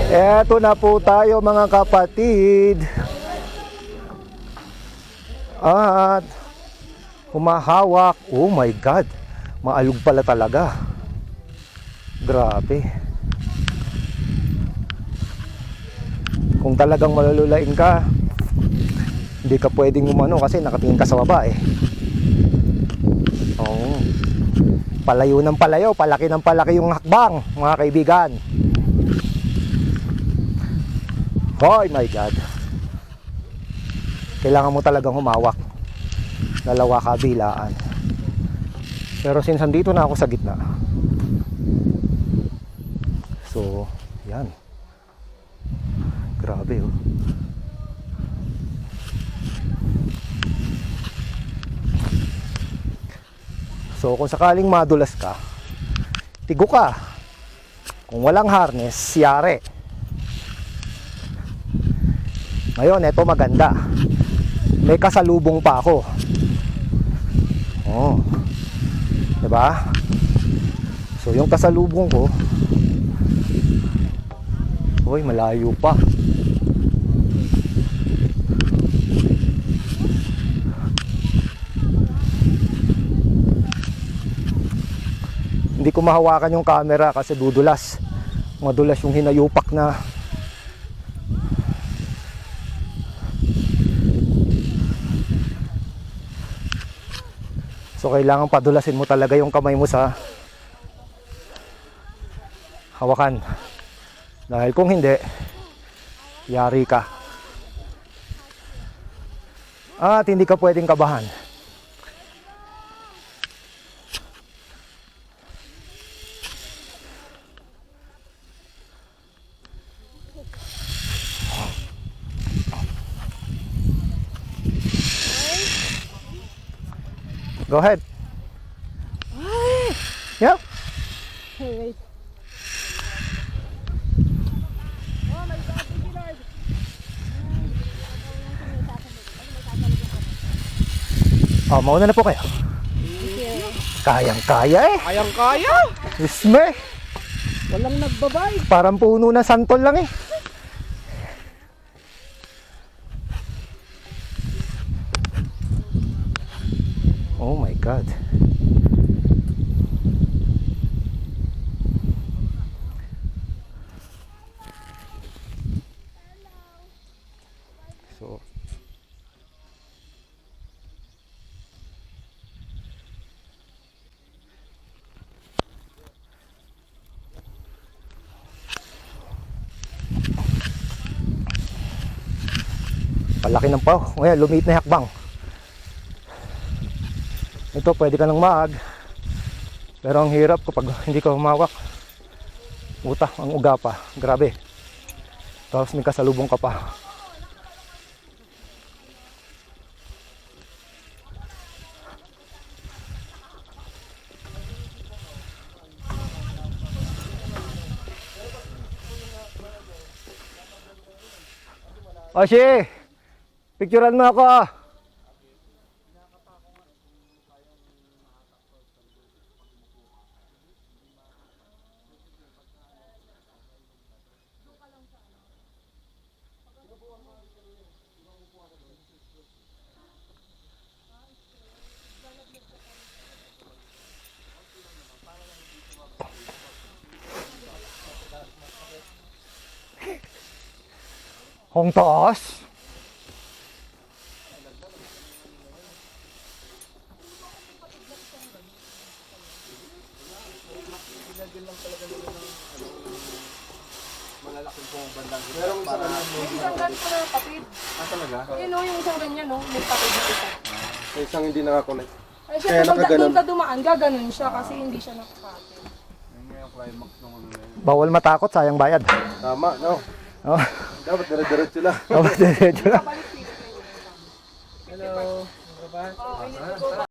Eto na po tayo mga kapatid. At humahawak. Oh my God. Maalog pala talaga. Grabe. Kung talagang malululain ka, hindi ka pwedeng umano kasi nakatingin ka sa baba eh. Oo. Palayo ng palayo, palaki ng palaki yung hakbang, mga kaibigan. Oh my God. Kailangan mo talagang humawak. Dalawa kabilaan. Pero since andito na ako sa gitna, so yan. Grabe oh. So kung sakaling madulas ka, tigo ka. Kung walang harness, siyare. Ngayon, eto maganda. May kasalubong pa ako. Oh. 'Di ba? So yung kasalubong ko, hoy, malayo pa. Hindi ko mahawakan yung camera kasi dudulas. Madulas yung hinayupak na. So kailangan padulasin mo talaga yung kamay mo sa hawakan. Dahil kung hindi, yari ka. At hindi ka pwedeng kabahan. Go ahead. Yep. Hey, wait. Oh, mauna na po kayo. Kayang-kaya eh. Kayang-kaya. Isme. Walang nagbabay. Parang puno na santol lang eh. Oh my God. So palaki ng pao. Ngayon, lumiit na hakbang. Ito, pwede ka nang maag. Pero ang hirap kapag hindi ka humawak. Uta, ang uga pa. Grabe. Tapos may kasalubong ka pa. Oshi! Picturean mo ako. Hong taas. Merong isang ganyan mo. May isang ganito na kapit. Ah, talaga? Yun o, yung isang ganyan no, may kapit na isa. Sa isang hindi nakakonect. Ay Kaya siya, pag nakaganon. doon ka dumaan, gaganon siya kasi hindi siya nakakapit. Yan nga yung climax ng ano na yun. Bawal matakot, sayang bayad. Tama, no? Oh. Dapat dire-diretso lang. Dapat diretso lang. Kabalik dito. Hello. Oh,